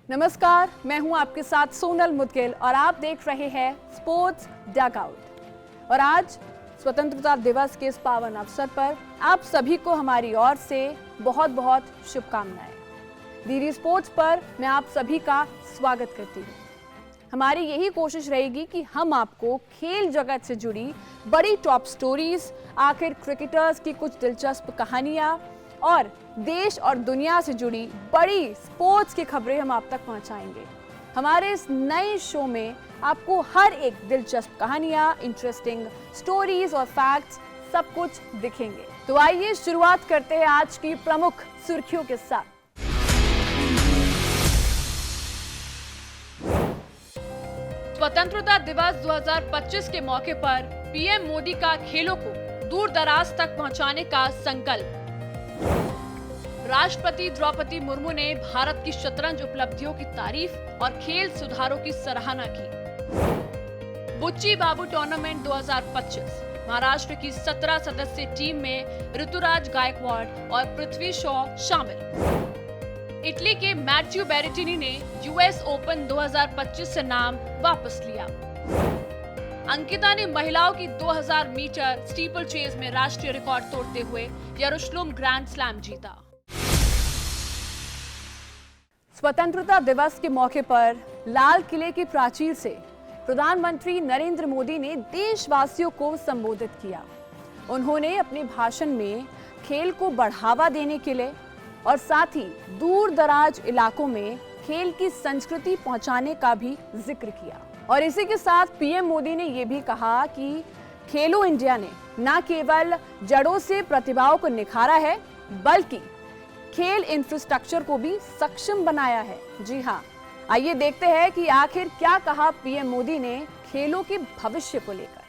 नमस्कार, मैं हूं आपके साथ सोनल मुदगिल और आप देख रहे हैं स्पोर्ट्स डगआउट। और आज स्वतंत्रता दिवस के इस पावन अवसर पर आप सभी को हमारी ओर से बहुत बहुत शुभकामनाएं। डीडी स्पोर्ट्स पर मैं आप सभी का स्वागत करती हूं। हमारी यही कोशिश रहेगी कि हम आपको खेल जगत से जुड़ी बड़ी टॉप स्टोरीज, आखिर क्रिकेटर्स की कुछ दिलचस्प कहानियां और देश और दुनिया से जुड़ी बड़ी स्पोर्ट्स की खबरें हम आप तक पहुंचाएंगे। हमारे इस नए शो में आपको हर एक दिलचस्प कहानियां, इंटरेस्टिंग स्टोरीज और फैक्ट्स सब कुछ दिखेंगे। तो आइए शुरुआत करते हैं आज की प्रमुख सुर्खियों के साथ। स्वतंत्रता दिवस 2025 के मौके पर पीएम मोदी का खेलों को दूर दराज तक पहुंचाने का संकल्प। राष्ट्रपति द्रौपदी मुर्मू ने भारत की शतरंज उपलब्धियों की तारीफ और खेल सुधारों की सराहना की। बुच्ची बाबू टूर्नामेंट 2025 महाराष्ट्र की 17 सदस्यीय टीम में ऋतुराज गायकवाड़ और पृथ्वी शॉ शामिल। इटली के मैथ्यू बेरेटिनी ने यूएस ओपन 2025 से नाम वापस लिया। अंकिता ने महिलाओं की 2000 मीटर स्टीपल चेज में राष्ट्रीय रिकॉर्ड तोड़ते हुए यरूशलेम ग्रैंड स्लैम जीता। स्वतंत्रता दिवस के मौके पर लाल किले की प्राचीर से प्रधानमंत्री नरेंद्र मोदी ने देशवासियों को संबोधित किया। उन्होंने अपने भाषण में खेल को बढ़ावा देने के लिए और साथ ही दूर दराज इलाकों में खेल की संस्कृति पहुंचाने का भी जिक्र किया। और इसी के साथ पीएम मोदी ने यह भी कहा कि खेलो इंडिया ने न केवल जड़ों से प्रतिभाओं को निखारा है, बल्कि खेल इंफ्रास्ट्रक्चर को भी सक्षम बनाया है। जी हाँ, आइए देखते हैं कि आखिर क्या कहा पीएम मोदी ने खेलों के भविष्य को लेकर।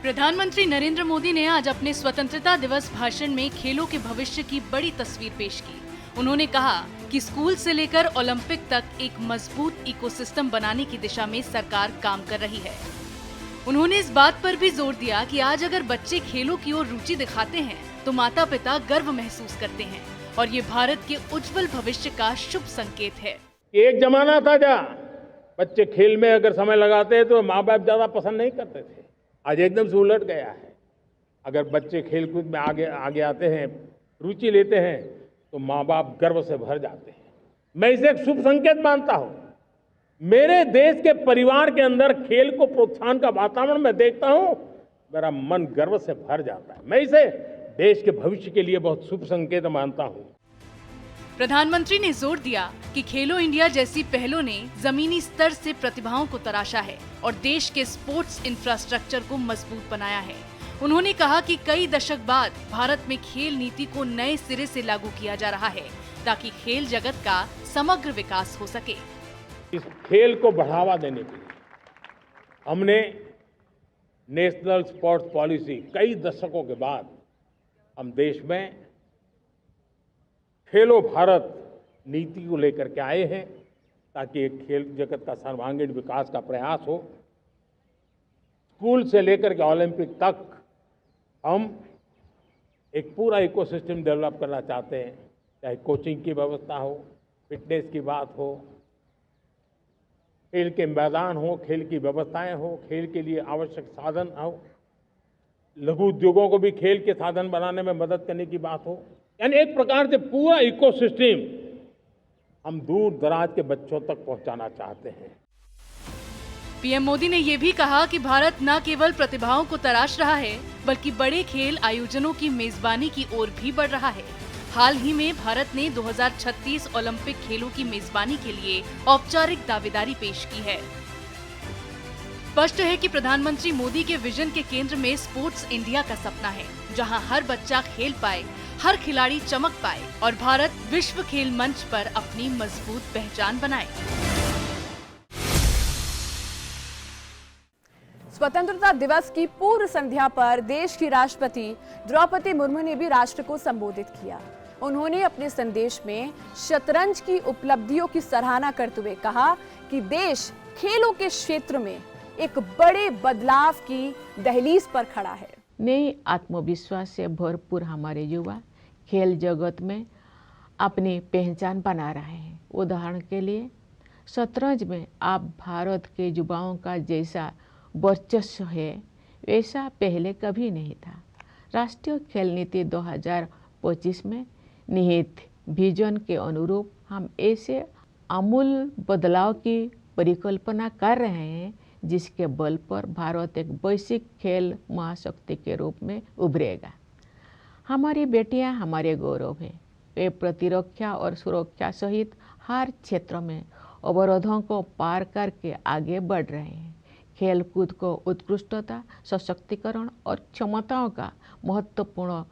प्रधानमंत्री नरेंद्र मोदी ने आज अपने स्वतंत्रता दिवस भाषण में खेलों के भविष्य की बड़ी तस्वीर पेश की। उन्होंने कहा कि स्कूल से लेकर ओलंपिक तक एक मजबूत इकोसिस्टम बनाने की दिशा में सरकार काम कर रही है। उन्होंने इस बात पर भी जोर दिया कि आज अगर बच्चे खेलों की ओर रुचि दिखाते हैं तो माता पिता गर्व महसूस करते हैं और ये भारत के उज्जवल भविष्य का शुभ संकेत है। एक जमाना था जहाँ बच्चे खेल में अगर समय लगाते हैं तो माँ बाप ज्यादा पसंद नहीं करते थे। आज एकदम से उलट गया है। अगर बच्चे खेलकूद में आगे आते हैं, रुचि लेते हैं, तो माँ बाप गर्व से भर जाते हैं। मैं इसे एक शुभ संकेत मानता हूँ। मेरे देश के परिवार के अंदर खेल को प्रोत्साहन का वातावरण मैं देखता हूँ, मेरा मन गर्व से भर जाता है। मैं इसे देश के भविष्य के लिए बहुत शुभ संकेत मानता हूँ। प्रधानमंत्री ने जोर दिया कि खेलो इंडिया जैसी पहलों ने जमीनी स्तर से प्रतिभाओं को तराशा है और देश के स्पोर्ट्स इंफ्रास्ट्रक्चर को मजबूत बनाया है। उन्होंने कहा कि कई दशक बाद भारत में खेल नीति को नए सिरे से लागू किया जा रहा है ताकि खेल जगत का समग्र विकास हो सके। इस खेल को बढ़ावा देने के लिए हमने नेशनल स्पोर्ट्स पॉलिसी कई दशकों के बाद हम देश में खेलो भारत नीति को लेकर के आए हैं ताकि एक खेल जगत का सर्वांगीण विकास का प्रयास हो। स्कूल से लेकर के ओलंपिक तक हम एक पूरा इकोसिस्टम डेवलप करना चाहते हैं, चाहे कोचिंग की व्यवस्था हो, फिटनेस की बात हो, खेल के मैदान हो, खेल की व्यवस्थाएं हो, खेल के लिए आवश्यक साधन हो, लघु उद्योगों को भी खेल के साधन बनाने में मदद करने की बात हो। यानी एक प्रकार से पूरा इकोसिस्टम हम दूर दराज के बच्चों तक पहुंचाना चाहते हैं। पीएम मोदी ने ये भी कहा कि भारत न केवल प्रतिभाओं को तराश रहा है, बल्कि बड़े खेल आयोजनों की मेजबानी की ओर भी बढ़ रहा है। हाल ही में भारत ने 2036 ओलंपिक खेलों की मेजबानी के लिए औपचारिक दावेदारी पेश की है। स्पष्ट है कि प्रधानमंत्री मोदी के विजन के केंद्र में स्पोर्ट्स इंडिया का सपना है, जहां हर बच्चा खेल पाए, हर खिलाड़ी चमक पाए और भारत विश्व खेल मंच पर अपनी मजबूत पहचान बनाए। स्वतंत्रता दिवस की पूर्व संध्या पर देश की राष्ट्रपति द्रौपदी मुर्मू ने भी राष्ट्र को संबोधित किया। उन्होंने अपने संदेश में शतरंज की उपलब्धियों की सराहना करते हुए कहा कि देश खेलों के क्षेत्र में एक बड़े बदलाव की दहलीज पर खड़ा है। नए आत्मविश्वास से भरपूर हमारे युवा खेल जगत में अपनी पहचान बना रहे हैं। उदाहरण के लिए शतरंज में आप भारत के युवाओं का जैसा वर्चस्व है वैसा पहले कभी नहीं था। राष्ट्रीय खेल नीति 2025 में निहित विजन के अनुरूप हम ऐसे आमूल बदलाव की परिकल्पना कर रहे हैं जिसके बल पर भारत एक वैश्विक खेल महाशक्ति के रूप में उभरेगा। हमारी बेटियां हमारे गौरव हैं। वे प्रतिरक्षा और सुरक्षा सहित हर क्षेत्र में अवरोधों को पार करके आगे बढ़ रहे हैं। खेलकूद को उत्कृष्टता, सशक्तिकरण और क्षमताओं का महत्वपूर्ण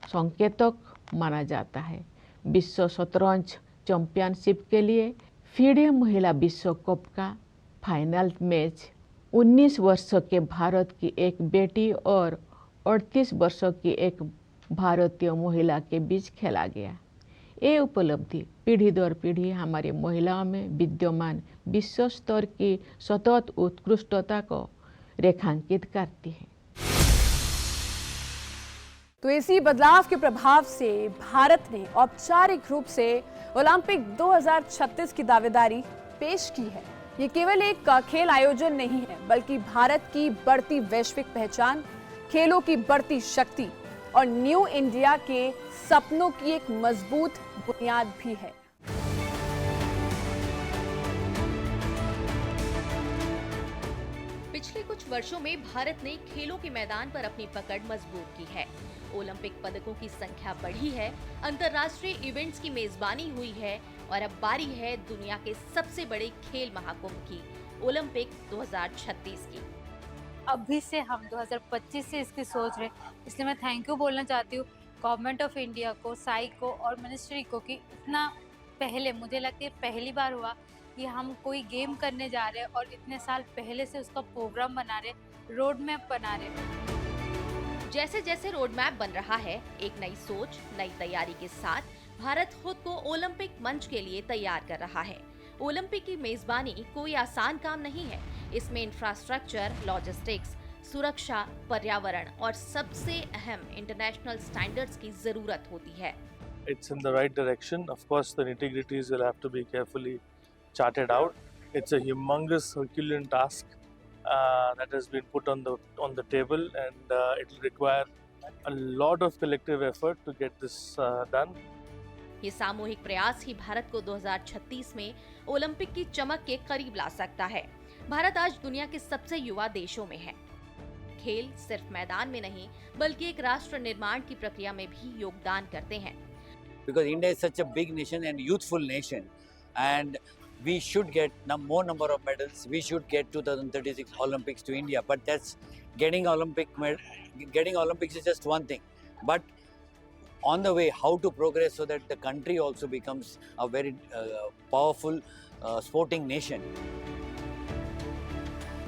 संकेतक माना जाता है। विश्व शतरंज चैंपियनशिप के लिए फीडे महिला विश्व कप का फाइनल मैच 19 वर्षों के भारत की एक बेटी और 38 वर्षों की एक भारतीय महिला के बीच खेला गया। ये उपलब्धि पीढ़ी दर पीढ़ी हमारी महिलाओं में विद्यमान विश्व स्तर की सतत उत्कृष्टता को रेखांकित करती है। तो इसी बदलाव के प्रभाव से भारत ने औपचारिक रूप से ओलंपिक 2036 की दावेदारी पेश की है। ये केवल एक खेल आयोजन नहीं है, बल्कि भारत की बढ़ती वैश्विक पहचान, खेलों की बढ़ती शक्ति और न्यू इंडिया के सपनों की एक मजबूत बुनियाद भी है। पिछले कुछ वर्षों में भारत ने खेलों के मैदान पर अपनी पकड़ मजबूत की है। ओलंपिक पदकों की संख्या बढ़ी है, अंतर्राष्ट्रीय इवेंट्स की मेजबानी हुई है और अब बारी है दुनिया के सबसे बड़े खेल महाकुंभ की, ओलंपिक 2036 की। अभी से हम 2025 से इसकी सोच रहे, इसलिए मैं थैंक यू बोलना चाहती हूँ गवर्नमेंट ऑफ इंडिया को, साई को और मिनिस्ट्री को कि इतना पहले, मुझे लगता है पहली बार हुआ कि हम कोई गेम करने जा रहे हैं और इतने साल पहले से उसका प्रोग्राम बना रहे, रोड मैप बना रहे। जैसे जैसे रोड मैप बन रहा है, एक नई सोच, नई तैयारी के साथ भारत खुद को ओलंपिक मंच के लिए तैयार कर रहा है। ओलंपिक की मेजबानी कोई आसान काम नहीं है। इसमें इंफ्रास्ट्रक्चर, लॉजिस्टिक्स, सुरक्षा, पर्यावरण और सबसे अहम इंटरनेशनल स्टैंडर्ड्स की जरूरत होती है। It's in the right direction. Of course, the nitty-gritties will have to be carefully charted out. It's a humongous Herculean task that has been put on the table, and it will require a lot of collective effort to get this done. ये सामूहिक प्रयास ही भारत को 2036 में Olympic की चमक के करीब ला सकता है। भारत आज दुनिया के सबसे युवा देशों में है। खेल सिर्फ मैदान में नहीं, बल्कि एक राष्ट्र निर्माण की प्रक्रिया में भी योगदान करते हैं। Because India is such a big nation and youthful nation, and we should get more number of medals. We should get 2036 Olympics to India, but that's getting Olympics is just one thing. But on the way, how to progress so that the country also becomes a very powerful sporting nation.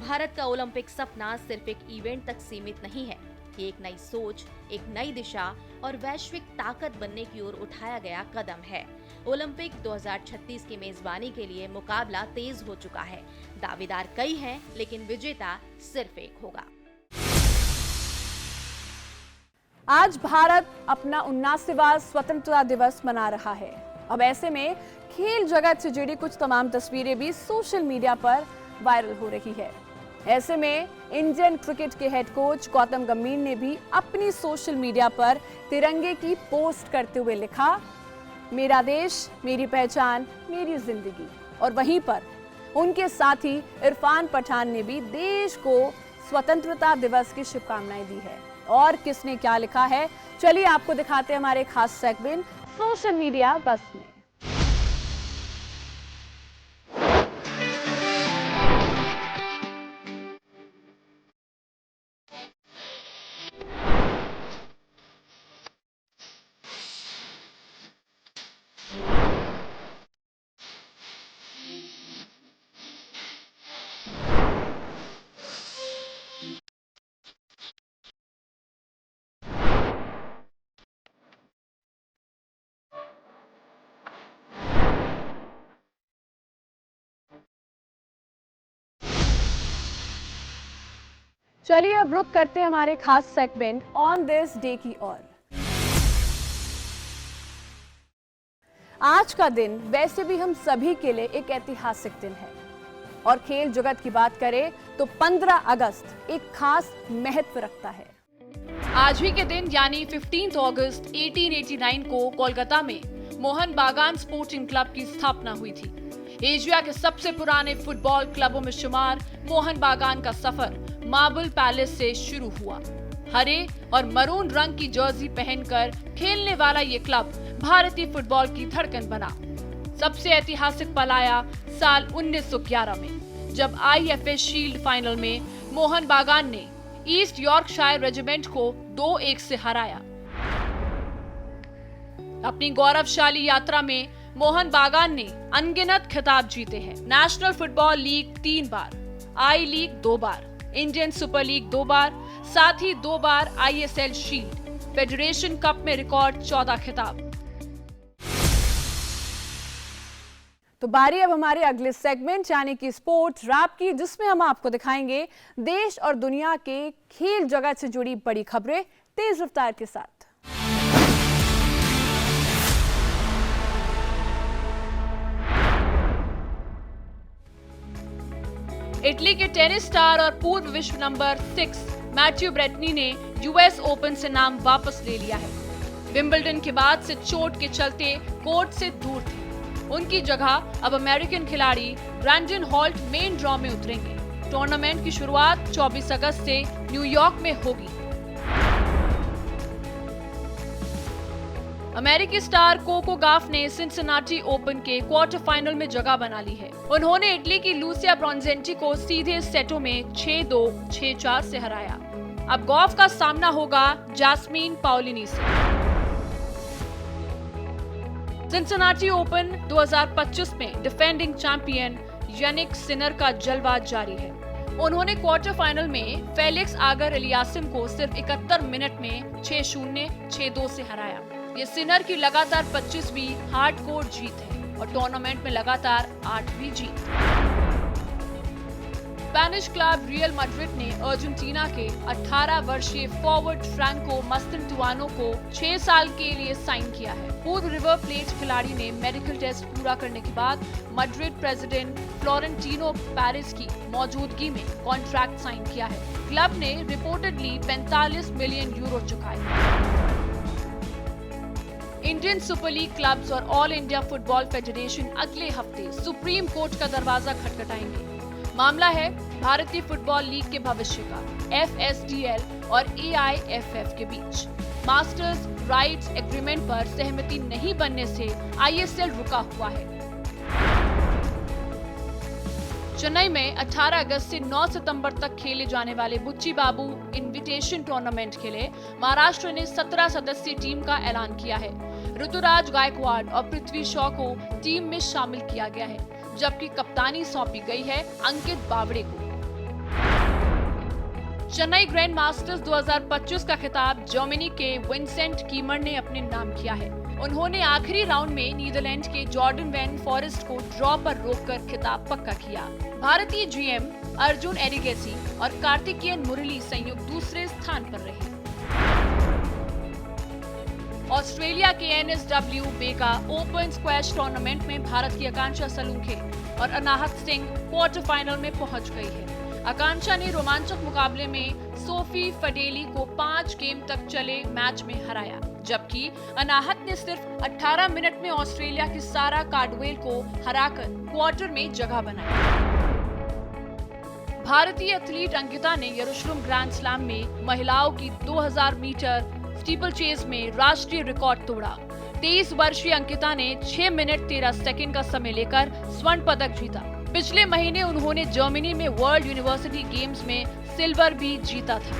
Bharat का Olympic सपना सिर्फ एक event तक सीमित नहीं है। ये एक नई सोच, एक नई दिशा और वैश्विक ताकत बनने की ओर उठाया गया कदम है। ओलंपिक 2036 की मेजबानी के लिए मुकाबला तेज हो चुका है। दावेदार कई हैं, लेकिन विजेता सिर्फ एक होगा। आज भारत अपना 79वां स्वतंत्रता दिवस मना रहा है। अब ऐसे में खेल जगत से जुड़ी कुछ तमाम तस्वीरें भी सोशल मीडिया पर वायरल हो रही है। ऐसे में इंडियन क्रिकेट के हेड कोच गौतम गंभीर ने भी अपनी सोशल मीडिया पर तिरंगे की पोस्ट करते हुए लिखा, मेरा देश, मेरी पहचान, मेरी जिंदगी। और वहीं पर उनके साथी इरफान पठान ने भी देश को स्वतंत्रता दिवस की शुभकामनाएं दी है। और किसने क्या लिखा है, चलिए आपको दिखाते हैं हमारे खास सेगमेंट सोशल मीडिया बस में। चलिए अब रुक करते हैं हमारे खास सेगमेंट ऑन दिस डे की ओर। आज का दिन वैसे भी हम सभी के लिए एक ऐतिहासिक दिन है और खेल जगत की बात करें तो 15 अगस्त एक खास महत्व रखता है। आज ही के दिन यानी 15 अगस्त 1889 को कोलकाता में मोहन बागान स्पोर्टिंग क्लब की स्थापना हुई थी। एशिया के सबसे पुराने फुटबॉल क्लबों में शुमार मोहन बागान का सफर मार्बल पैलेस से शुरू हुआ। हरे और मरून रंग की जर्सी पहनकर खेलने वाला ये क्लब भारतीय फुटबॉल की धड़कन बना। सबसे ऐतिहासिक पल आया साल 1911 में, जब IFA शील्ड फाइनल में मोहन बागान ने ईस्ट यॉर्कशायर रेजिमेंट को 2-1 से हराया। अपनी गौरवशाली यात्रा में मोहन बागान ने अनगिनत खिताब जीते हैं। नेशनल फुटबॉल लीग 3 बार, आई लीग 2 बार, इंडियन सुपर लीग 2 बार, साथ ही 2 बार ISL शील्ड, फेडरेशन कप में रिकॉर्ड 14 खिताब। तो बारी अब हमारे अगले सेगमेंट यानी कि स्पोर्ट्स रैप की, जिसमें हम आपको दिखाएंगे देश और दुनिया के खेल जगत से जुड़ी बड़ी खबरें तेज रफ्तार के साथ। इटली के टेनिस स्टार और पूर्व विश्व नंबर 6 मैथ्यू ब्रेटनी ने US ओपन से नाम वापस ले लिया है। विंबलडन के बाद से चोट के चलते कोर्ट से दूर थे। उनकी जगह अब अमेरिकन खिलाड़ी ब्रैंडन हॉल्ट मेन ड्रॉ में उतरेंगे। टूर्नामेंट की शुरुआत 24 अगस्त से न्यूयॉर्क में होगी। अमेरिकी स्टार कोको गाफ ने सिंसिनाटी ओपन के क्वार्टर फाइनल में जगह बना ली है। उन्होंने इटली की लूसिया ब्रॉन्जेंटी को सीधे सेटों में 6-2, 6-4 से हराया। अब गॉफ का सामना होगा जैस्मीन पाउलिनी से। सिंसिनाटी ओपन 2025 में डिफेंडिंग चैंपियन यानिक सिनर का जलवा जारी है। उन्होंने क्वार्टर फाइनल में फेलिक्स आगर एलियासिम को सिर्फ 71 मिनट में 6-0, 6-2 से हराया। ये सिनर की लगातार 25वीं हार्डकोर जीत है और टूर्नामेंट में लगातार 8वीं जीत। स्पेनिश क्लब रियल मैड्रिड ने अर्जेंटीना के 18 वर्षीय फॉरवर्ड फ्रैंको मस्तिनटुआनो को 6 साल के लिए साइन किया है। पूर्व रिवर प्लेट खिलाड़ी ने मेडिकल टेस्ट पूरा करने के बाद मैड्रिड प्रेसिडेंट फ्लोरेंटिनो पेरेज की मौजूदगी में कॉन्ट्रैक्ट साइन किया है। क्लब ने रिपोर्टेडली 45 मिलियन यूरो चुकाए। इंडियन सुपर लीग क्लब्स और ऑल इंडिया फुटबॉल फेडरेशन अगले हफ्ते सुप्रीम कोर्ट का दरवाजा खटखटाएंगे। मामला है भारतीय फुटबॉल लीग के भविष्य का। FSDL और AIFF के बीच मास्टर्स राइट्स एग्रीमेंट पर सहमति नहीं बनने से ISL रुका हुआ है। चेन्नई में 18 अगस्त से 9 सितंबर तक खेले जाने वाले बुच्ची बाबू इनविटेशन टूर्नामेंट के लिए महाराष्ट्र ने 17 सदस्यीय टीम का ऐलान किया है। ऋतुराज गायकवाड़ और पृथ्वी शॉ को टीम में शामिल किया गया है, जबकि कप्तानी सौंपी गई है अंकित बावड़े को। चेन्नई ग्रैंड मास्टर्स 2025 का खिताब जर्मनी के विंसेंट कीमर ने अपने नाम किया है। उन्होंने आखिरी राउंड में नीदरलैंड के जॉर्डन वैन फॉरेस्ट को ड्रॉ पर रोककर खिताब पक्का किया। भारतीय GM अर्जुन एडिगेसी और कार्तिकेयन मुरली संयुक्त दूसरे स्थान पर रहे। ऑस्ट्रेलिया के NSW बेगा ओपन स्क्वैश टूर्नामेंट में भारत की आकांक्षा सलूंखे और अनाहत सिंह क्वार्टर फाइनल में पहुंच गई है। आकांक्षा ने रोमांचक मुकाबले में सोफी फडेली को 5 गेम तक चले मैच में हराया, जबकि अनाहत ने सिर्फ 18 मिनट में ऑस्ट्रेलिया की सारा कार्डवेल को हराकर क्वार्टर में जगह बनाई। भारतीय एथलीट अंकिता ने यरूशलेम ग्रैंड स्लैम में महिलाओं की 2000 मीटर स्टीपल चेज में राष्ट्रीय रिकॉर्ड तोड़ा। 23 वर्षीय अंकिता ने 6 मिनट 13 सेकंड का समय लेकर स्वर्ण पदक जीता। पिछले महीने उन्होंने जर्मनी में वर्ल्ड यूनिवर्सिटी गेम्स में सिल्वर भी जीता था।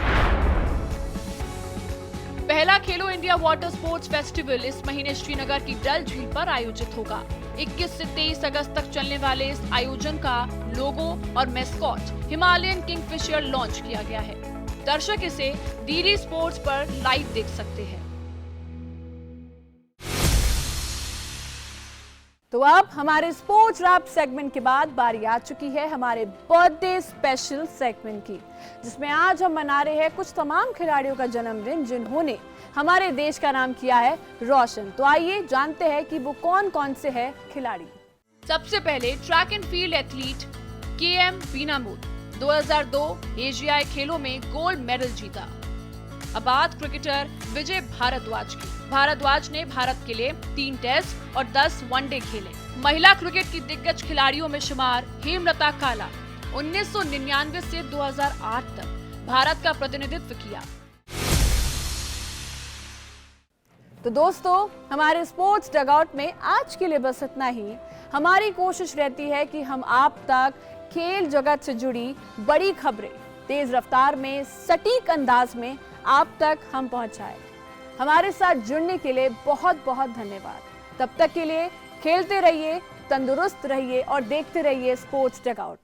पहला खेलो इंडिया वाटर स्पोर्ट्स फेस्टिवल इस महीने श्रीनगर की डल झील पर आयोजित होगा। 21 से 23 अगस्त तक चलने वाले इस आयोजन का लोगो और मैस्कॉट हिमालयन किंगफिशर लॉन्च किया गया है। दर्शक इसे DD स्पोर्ट्स पर लाइव देख सकते हैं। तो अब हमारे स्पोर्ट्स रैप सेगमेंट के बाद बारी आ चुकी है हमारे बर्थडे स्पेशल सेगमेंट की, जिसमें आज हम मना रहे हैं कुछ तमाम खिलाड़ियों का जन्मदिन जिन्होंने हमारे देश का नाम किया है रोशन। तो आइए जानते हैं कि वो कौन कौन से हैं खिलाड़ी। सबसे पहले track and field athlete KM बीनामूल, 2002 एशियाई खेलों में गोल्ड मेडल जीता। अब बात क्रिकेटर विजय भारद्वाज की। भारद्वाज ने भारत के लिए 3 टेस्ट और 10 वनडे खेले। महिला क्रिकेट की दिग्गज खिलाड़ियों में शुमार हेमलता काला, 1999 से 2008 तक भारत का प्रतिनिधित्व किया। तो दोस्तों, हमारे स्पोर्ट्स डगआउट में आज के लिए बस इतना ही। हमारी कोशिश रहती है कि हम आप तक खेल जगत से जुड़ी बड़ी खबरें तेज रफ्तार में, सटीक अंदाज में आप तक हम पहुंचाएं। हमारे साथ जुड़ने के लिए बहुत बहुत धन्यवाद। तब तक के लिए खेलते रहिए, तंदुरुस्त रहिए और देखते रहिए स्पोर्ट्स डगआउट।